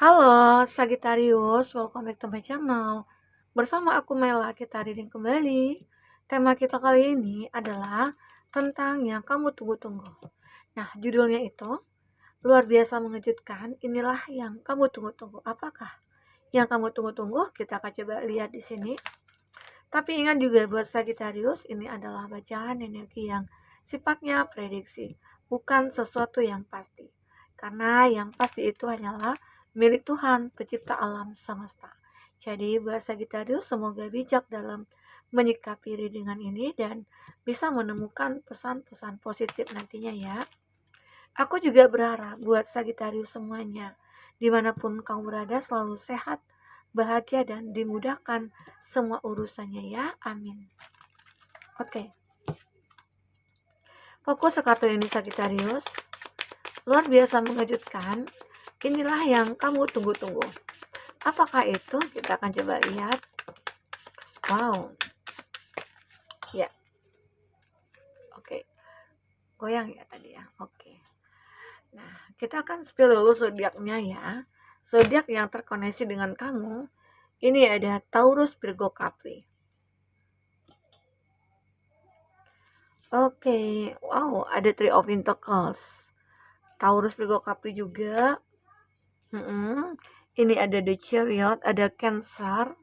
Halo Sagittarius, welcome back to my channel. Bersama aku Mela, kita reading kembali. Tema kita kali ini adalah tentang yang kamu tunggu-tunggu. Nah, judulnya itu luar biasa mengejutkan. Inilah yang kamu tunggu-tunggu. Apakah yang kamu tunggu-tunggu? Kita akan coba lihat di sini. Tapi ingat juga buat Sagittarius, ini adalah bacaan energi yang sifatnya prediksi, bukan sesuatu yang pasti. Karena yang pasti itu hanyalah milik Tuhan, pencipta alam semesta. Jadi buat Sagittarius, semoga bijak dalam menyikapi readingan ini dan bisa menemukan pesan-pesan positif nantinya ya. Aku juga berharap buat Sagittarius semuanya, dimanapun kamu berada, selalu sehat, bahagia, dan dimudahkan semua urusannya ya. Amin. Oke, fokus ke kartu ini Sagittarius. Luar biasa mengejutkan. Inilah yang kamu tunggu-tunggu. Apakah itu? Kita akan coba lihat. Wow. Ya. Oke. Goyang ya tadi ya. Oke. Nah, kita akan spill dulu zodiaknya ya. Zodiak yang terkoneksi dengan kamu. Ini ada Taurus, Virgo, Capri. Oke, wow, ada Three of Pentacles. Taurus, Virgo, Capri juga. Ini ada The Chariot, ada Cancer,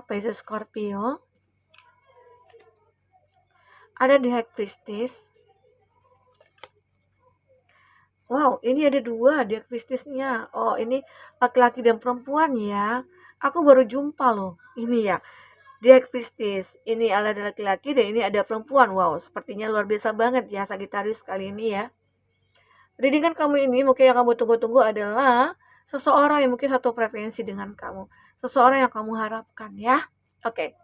Pisces, Scorpio, ada The High Priestess. Wow, ini ada dua The High Priestess-nya. Oh, ini laki-laki dan perempuan ya. Aku baru jumpa loh. Ini ya, The High Priestess. Ini ada laki-laki dan ini ada perempuan. Wow, sepertinya luar biasa banget ya Sagittarius kali ini ya. Readingan kamu ini mungkin yang kamu tunggu-tunggu adalah seseorang yang mungkin satu frekuensi dengan kamu. Seseorang yang kamu harapkan ya. Oke.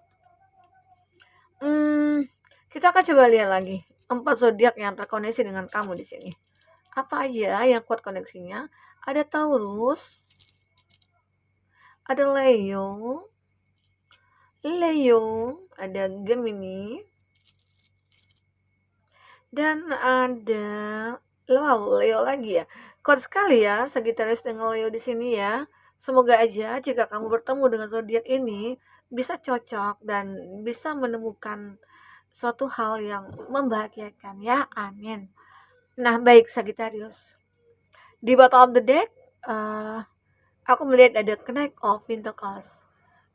Kita akan coba lihat lagi 4 zodiak yang terkoneksi dengan kamu di sini. Apa aja yang kuat koneksinya? Ada Taurus, ada Leo, ada Gemini, dan ada Leo lagi ya. Kuat sekali ya Sagittarius dengan Leo di sini ya. Semoga aja jika kamu bertemu dengan zodiak ini bisa cocok dan bisa menemukan suatu hal yang membahagiakan ya. Amin. Nah, baik Sagittarius. Di bottom of the deck, aku melihat ada Knight of Pentacles.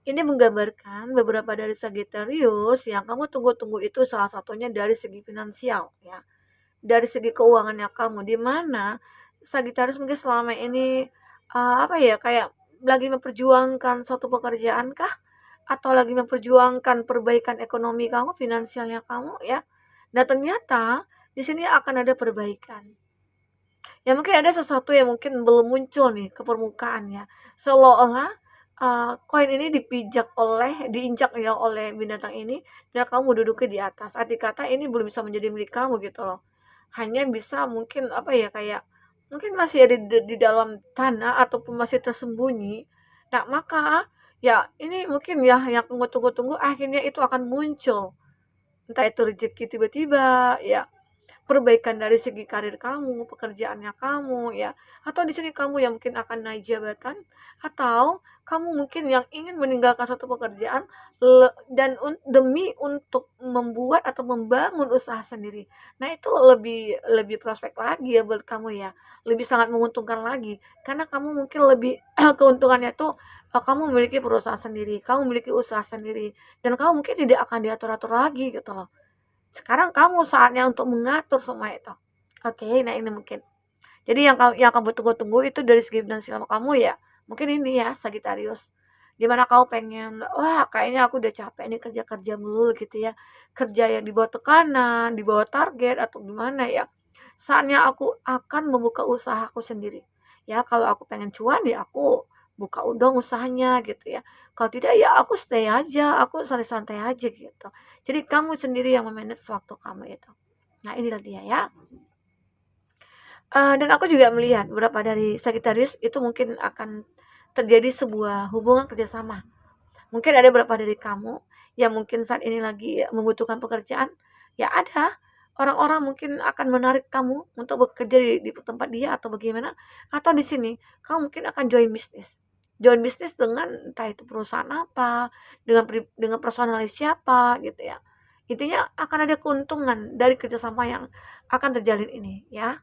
Ini menggambarkan beberapa dari Sagittarius yang kamu tunggu-tunggu itu salah satunya dari segi finansial ya. Dari segi keuangannya kamu, di mana Sagittarius mungkin selama ini kayak lagi memperjuangkan suatu pekerjaan kah? Atau lagi memperjuangkan perbaikan ekonomi kamu, finansialnya kamu ya. Nah, ternyata di sini akan ada perbaikan. Ya mungkin ada sesuatu yang mungkin belum muncul nih ke permukaan ya. Seolah-olah koin ini diinjak ya oleh binatang ini dan kamu duduknya di atas. Arti kata ini belum bisa menjadi milik kamu gitu loh. Hanya bisa mungkin kayak mungkin masih ada di dalam tanah ataupun masih tersembunyi. Nah, maka ya ini mungkin ya yang kamu tunggu-tunggu akhirnya itu akan muncul. Entah itu rezeki tiba-tiba ya, perbaikan dari segi karir kamu, pekerjaannya kamu ya, atau di sini kamu yang mungkin akan naik jabatan, atau kamu mungkin yang ingin meninggalkan satu pekerjaan demi untuk membuat atau membangun usaha sendiri. Nah, itu lebih lebih prospek lagi ya buat kamu ya. Lebih sangat menguntungkan lagi karena kamu mungkin lebih keuntungannya tuh kamu memiliki perusahaan sendiri, kamu memiliki usaha sendiri dan kamu mungkin tidak akan diatur-atur lagi gitu loh. Sekarang kamu saatnya untuk mengatur semua itu. Oke, nah ini mungkin. Jadi yang kamu tunggu-tunggu itu dari segi finansial kamu ya. Mungkin ini ya Sagittarius. Dimana kamu pengen, wah kayaknya aku udah capek nih kerja-kerja melulu gitu ya. Kerja yang di bawah tekanan, di bawah target atau gimana ya. Saatnya aku akan membuka usahaku sendiri. Ya kalau aku pengen cuan ya aku buka dong usahanya gitu ya. Kalau tidak ya aku stay aja, aku santai-santai aja gitu. Jadi kamu sendiri yang memanage waktu kamu itu. Nah inilah dia ya. Dan aku juga melihat beberapa dari Sagittarius itu mungkin akan terjadi sebuah hubungan kerjasama. Mungkin ada beberapa dari kamu yang mungkin saat ini lagi membutuhkan pekerjaan, ya ada. orang-orang mungkin akan menarik kamu untuk bekerja di tempat dia atau bagaimana, atau di sini kamu mungkin akan join bisnis dengan entah itu perusahaan apa, dengan personalis siapa gitu ya. Intinya akan ada keuntungan dari kerjasama yang akan terjalin ini ya.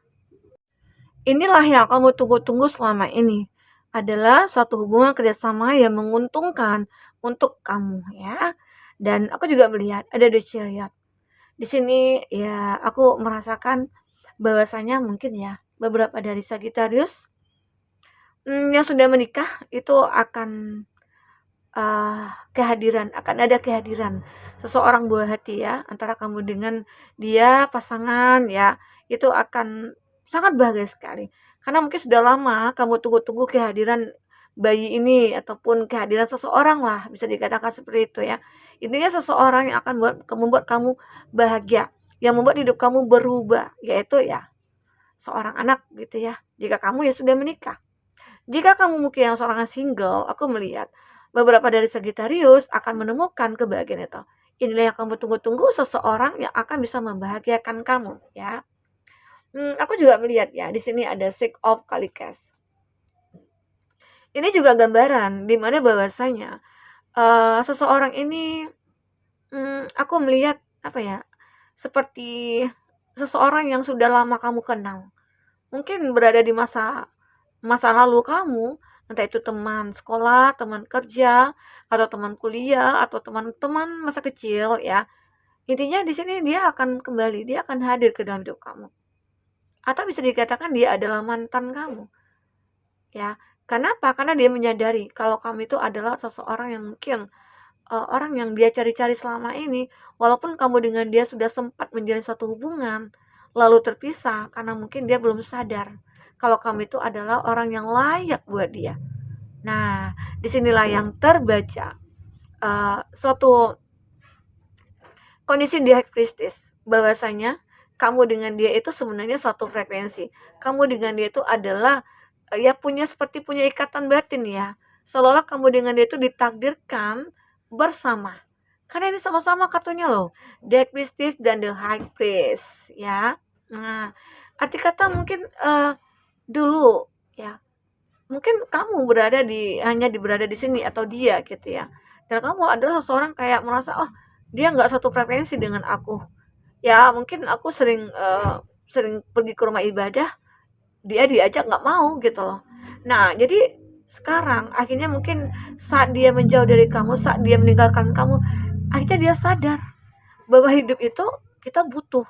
Inilah yang kamu tunggu-tunggu selama ini, adalah suatu hubungan kerjasama yang menguntungkan untuk kamu ya. Dan aku juga melihat ada the chariot. Di sini ya aku merasakan bahwasanya mungkin ya beberapa dari Sagittarius yang sudah menikah itu akan akan ada kehadiran seseorang buah hati ya antara kamu dengan dia pasangan ya, itu akan sangat bahagia sekali. Karena mungkin sudah lama kamu tunggu-tunggu kehadiran bayi ini ataupun kehadiran seseorang lah, bisa dikatakan seperti itu ya. Intinya seseorang yang akan membuat kamu bahagia, yang membuat hidup kamu berubah, yaitu ya seorang anak gitu ya. Jika kamu ya sudah menikah. Jika kamu mungkin yang seorang single, aku melihat beberapa dari Sagittarius akan menemukan kebahagiaan itu. Inilah yang kamu tunggu-tunggu, seseorang yang akan bisa membahagiakan kamu ya. Aku juga melihat ya di sini ada Six of Kalikas. Ini juga gambaran di mana bahwasanya seseorang ini aku melihat apa ya, seperti seseorang yang sudah lama kamu kenal. Mungkin berada di masa lalu kamu, entah itu teman sekolah, teman kerja, atau teman kuliah, atau teman-teman masa kecil ya. Intinya di sini dia akan kembali, dia akan hadir ke dalam hidup kamu. Atau bisa dikatakan dia adalah mantan kamu. Ya. Kenapa? Karena dia menyadari kalau kamu itu adalah seseorang yang mungkin orang yang dia cari-cari selama ini, walaupun kamu dengan dia sudah sempat menjalin suatu hubungan, lalu terpisah karena mungkin dia belum sadar kalau kamu itu adalah orang yang layak buat dia. Nah, disinilah yang terbaca suatu kondisi di High Priestess, bahwasanya kamu dengan dia itu sebenarnya satu frekuensi. Kamu dengan dia itu adalah ya punya ikatan batin ya. Seolah-olah kamu dengan dia itu ditakdirkan bersama. Karena ini sama-sama kartunya loh. The High Priestess dan The High Priest ya. Nah, arti kata mungkin dulu ya. Mungkin kamu hanya berada di sini atau dia gitu ya. Dan kamu adalah seseorang kayak merasa, oh dia nggak satu frekuensi dengan aku. Ya mungkin aku sering pergi ke rumah ibadah, dia diajak nggak mau gitu loh. Nah jadi sekarang akhirnya mungkin saat dia menjauh dari kamu, saat dia meninggalkan kamu, akhirnya dia sadar bahwa hidup itu kita butuh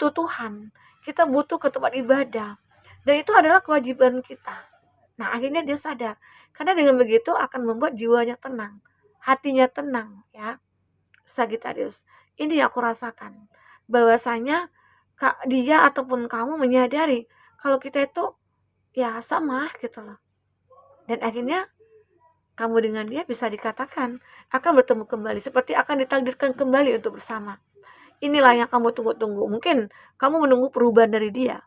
Tuhan, kita butuh ke tempat ibadah, dan itu adalah kewajiban kita. Nah akhirnya dia sadar, karena dengan begitu akan membuat jiwanya tenang, hatinya tenang ya. Sagittarius, ini yang aku rasakan, bahwasanya dia ataupun kamu menyadari kalau kita itu ya sama gitu loh, dan akhirnya kamu dengan dia bisa dikatakan akan bertemu kembali, seperti akan ditakdirkan kembali untuk bersama. Inilah yang kamu tunggu-tunggu. Mungkin kamu menunggu perubahan dari dia,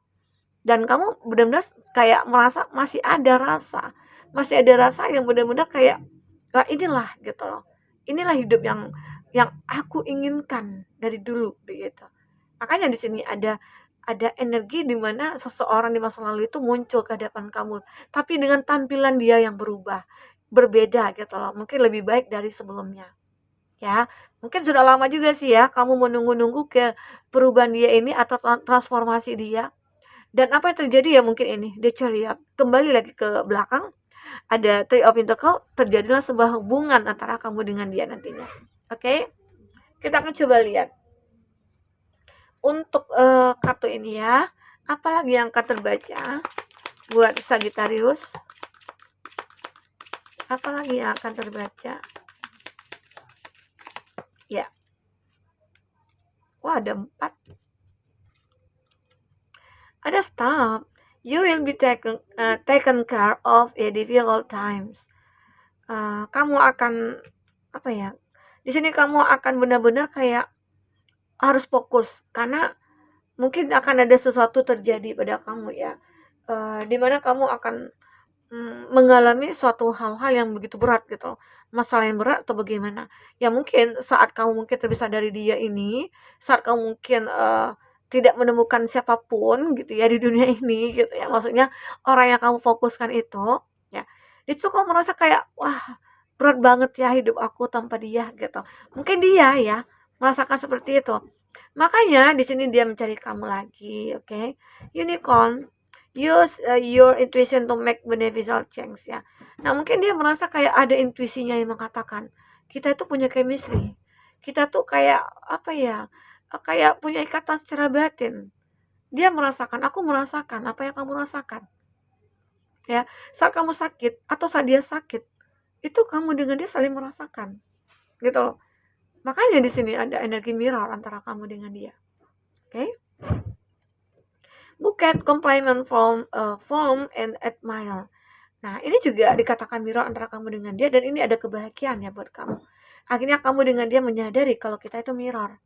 dan kamu benar-benar kayak merasa masih ada rasa yang benar-benar kayak, wah inilah gitu loh, inilah hidup yang aku inginkan dari dulu begitu. Makanya di sini ada energi di mana seseorang di masa lalu itu muncul ke hadapan kamu, tapi dengan tampilan dia yang berubah, berbeda gitu loh, mungkin lebih baik dari sebelumnya ya. Mungkin sudah lama juga sih ya kamu menunggu-nunggu ke perubahan dia ini atau transformasi dia. Dan apa yang terjadi ya mungkin ini, dia Chariot kembali lagi ke belakang, ada Three of Pentacles, terjadilah sebuah hubungan antara kamu dengan dia nantinya. Oke, kita akan coba lihat untuk kartu ini ya, apalagi yang akan terbaca buat Sagittarius, apalagi yang akan terbaca ya. Wah, ada 4. Ada stop. You will be taken care of in difficult times. Kamu akan apa ya? Di sini kamu akan benar-benar kayak harus fokus, karena mungkin akan ada sesuatu terjadi pada kamu ya. Dimana kamu akan mengalami suatu hal-hal yang begitu berat gitu, masalah yang berat atau bagaimana. Ya mungkin saat kamu mungkin terpisah dari dia ini, saat kamu mungkin tidak menemukan siapapun gitu ya di dunia ini gitu ya, maksudnya orang yang kamu fokuskan itu, ya, itu kamu merasa kayak, "Wah, berat banget ya hidup aku tanpa dia," gitu. Mungkin dia ya merasakan seperti itu. Makanya di sini dia mencari kamu lagi, oke? Unicorn, use your intuition to make beneficial change ya. Nah, mungkin dia merasa kayak ada intuisinya yang mengatakan, kita itu punya chemistry. Kita tuh kayak apa ya? Kayak punya ikatan secara batin. Dia merasakan, aku merasakan apa yang kamu rasakan. Ya, saat kamu sakit atau saat dia sakit, itu kamu dengan dia saling merasakan. Gitu loh. Makanya di sini ada energi mirror antara kamu dengan dia. Oke? Okay? Bukan compliment from and admirer. Nah, ini juga dikatakan mirror antara kamu dengan dia dan ini ada kebahagiaan ya buat kamu. Akhirnya kamu dengan dia menyadari kalau kita itu mirror.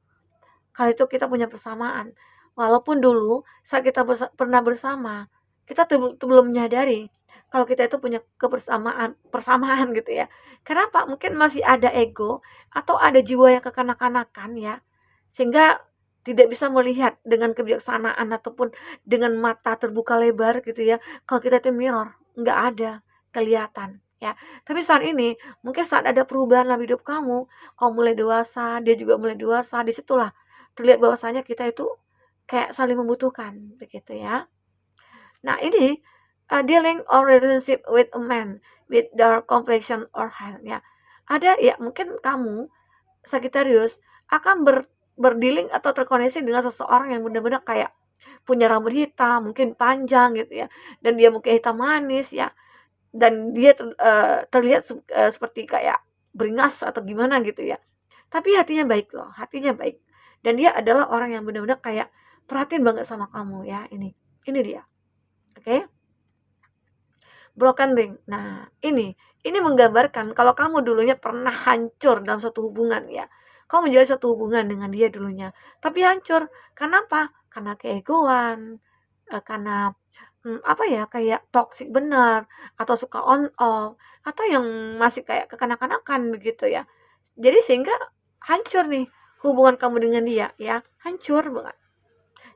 Kalau itu kita punya persamaan. Walaupun dulu saat kita pernah bersama, kita belum menyadari kalau kita itu punya persamaan gitu ya. Kenapa? Mungkin masih ada ego atau ada jiwa yang kekanak-kanakan ya. Sehingga tidak bisa melihat dengan kebijaksanaan ataupun dengan mata terbuka lebar gitu ya. Kalau kita itu mirror, nggak ada kelihatan ya. Tapi saat ini, mungkin saat ada perubahan dalam hidup kamu mulai dewasa, dia juga mulai dewasa, disitulah terlihat bahwasanya kita itu kayak saling membutuhkan begitu ya. Nah, ini dealing or relationship with a man with dark complexion or hair ya. Ada ya mungkin kamu Sagittarius akan berdealing atau terkoneksi dengan seseorang yang benar-benar kayak punya rambut hitam, mungkin panjang gitu ya, dan dia mungkin hitam manis ya, dan dia terlihat seperti kayak beringas atau gimana gitu ya. Tapi hatinya baik loh, hatinya baik. Dan dia adalah orang yang benar-benar kayak perhatian banget sama kamu ya, ini. Ini dia. Oke? Broken ring. Nah, ini menggambarkan kalau kamu dulunya pernah hancur dalam satu hubungan ya. Kamu menjalin satu hubungan dengan dia dulunya, tapi hancur. Karena apa? Karena keegoan, karena apa ya, kayak toxic benar, atau suka on off, atau yang masih kayak kekanak-kanakan begitu ya. Jadi sehingga hancur nih hubungan kamu dengan dia ya, hancur banget.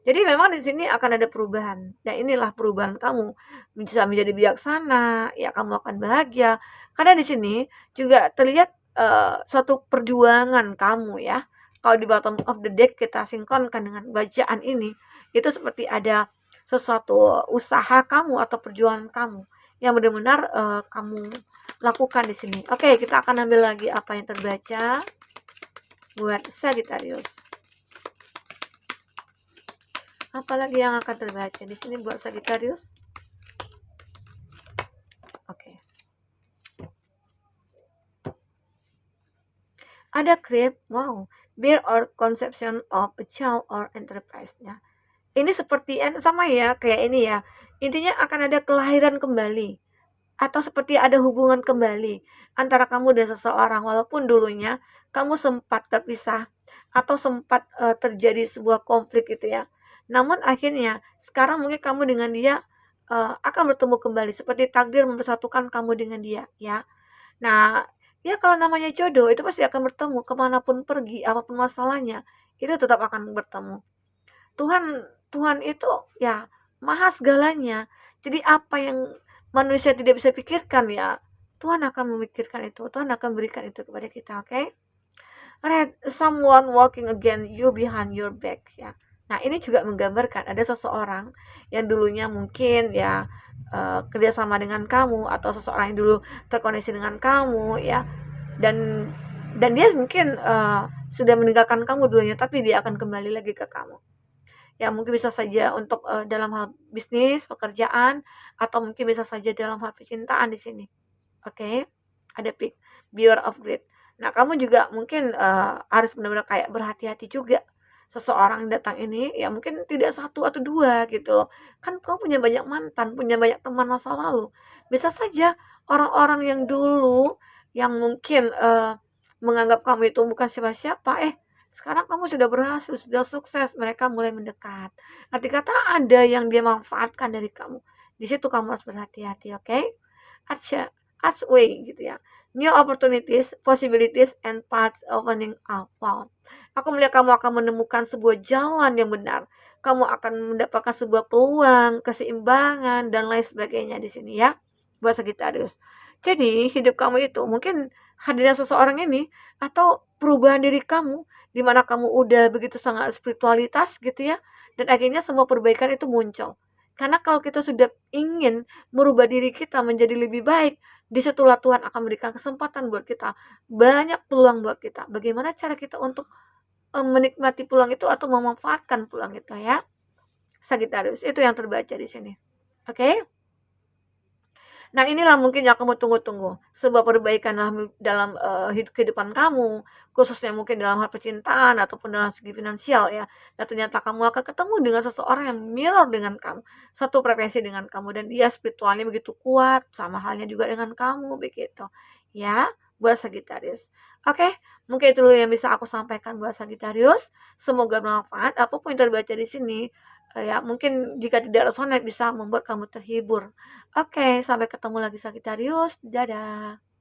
Jadi memang di sini akan ada perubahan. Ya inilah perubahan kamu bisa menjadi bijaksana, ya kamu akan bahagia. Karena di sini juga terlihat suatu perjuangan kamu ya. Kalau di bottom of the deck kita sinkronkan dengan bacaan ini, itu seperti ada sesuatu usaha kamu atau perjuangan kamu yang benar-benar kamu lakukan di sini. Oke, kita akan ambil lagi apa yang terbaca buat Sagittarius. Apalagi yang akan terbaca di sini buat Sagittarius? Oke. Ada create, wow, bear or conception of a child or enterprise-nya. Ini seperti sama ya, kayak ini ya. Intinya akan ada kelahiran kembali atau seperti ada hubungan kembali antara kamu dan seseorang walaupun dulunya kamu sempat terpisah atau sempat terjadi sebuah konflik gitu ya. Namun akhirnya sekarang mungkin kamu dengan dia akan bertemu kembali seperti takdir mempersatukan kamu dengan dia ya. Nah, ya kalau namanya jodoh itu pasti akan bertemu kemanapun pergi, apapun masalahnya itu tetap akan bertemu. Tuhan Tuhan itu ya maha segalanya. Jadi apa yang manusia tidak bisa pikirkan ya Tuhan akan memikirkan itu. Tuhan akan berikan itu kepada kita, oke? Okay? Right, someone walking against you behind your back ya. Nah, ini juga menggambarkan ada seseorang yang dulunya mungkin ya kerjasama dengan kamu atau seseorang yang dulu terkoneksi dengan kamu ya, dan dia mungkin sudah meninggalkan kamu dulunya, tapi dia akan kembali lagi ke kamu. Ya mungkin bisa saja untuk dalam hal bisnis, pekerjaan, atau mungkin bisa saja dalam hal percintaan di sini. Oke, ada pick, beware of greed. Nah, kamu juga mungkin harus benar-benar kayak berhati-hati juga. Seseorang datang ini ya mungkin tidak satu atau dua gitu loh. Kan kamu punya banyak mantan, punya banyak teman masa lalu. Bisa saja orang-orang yang dulu yang mungkin menganggap kamu itu bukan siapa-siapa, sekarang kamu sudah berhasil, sudah sukses, mereka mulai mendekat. Arti kata ada yang dia manfaatkan dari kamu. Di situ kamu harus berhati-hati, oke? Okay? Arch way gitu ya. New opportunities, possibilities, and paths opening up. Wow. Aku melihat kamu akan menemukan sebuah jalan yang benar. kamu akan mendapatkan sebuah peluang, keseimbangan, dan lain sebagainya di sini ya, buat Sagittarius. Jadi, hidup kamu itu mungkin hadirnya seseorang ini atau perubahan diri kamu, di mana kamu udah begitu sangat spiritualitas gitu ya, dan akhirnya semua perbaikan itu muncul. Karena kalau kita sudah ingin merubah diri kita menjadi lebih baik, disitulah Tuhan akan memberikan kesempatan buat kita, banyak peluang buat kita. Bagaimana cara kita untuk menikmati peluang itu atau memanfaatkan peluang itu ya, Sagittarius. Itu yang terbaca di sini. Oke? Nah, inilah mungkin yang kamu tunggu-tunggu, sebuah perbaikan dalam kehidupan kamu, khususnya mungkin dalam hal percintaan ataupun dalam segi finansial ya. Dan ternyata kamu akan ketemu dengan seseorang yang mirror dengan kamu, satu frekuensi dengan kamu, dan dia spiritualnya begitu kuat, sama halnya juga dengan kamu begitu. Ya, buat Sagittarius. Oke, mungkin itu dulu yang bisa aku sampaikan buat Sagittarius. Semoga bermanfaat. Apapun yang terbaca di sini, ya mungkin jika tidak resonate bisa membuat kamu terhibur. Oke, sampai ketemu lagi Sagittarius. Dadah.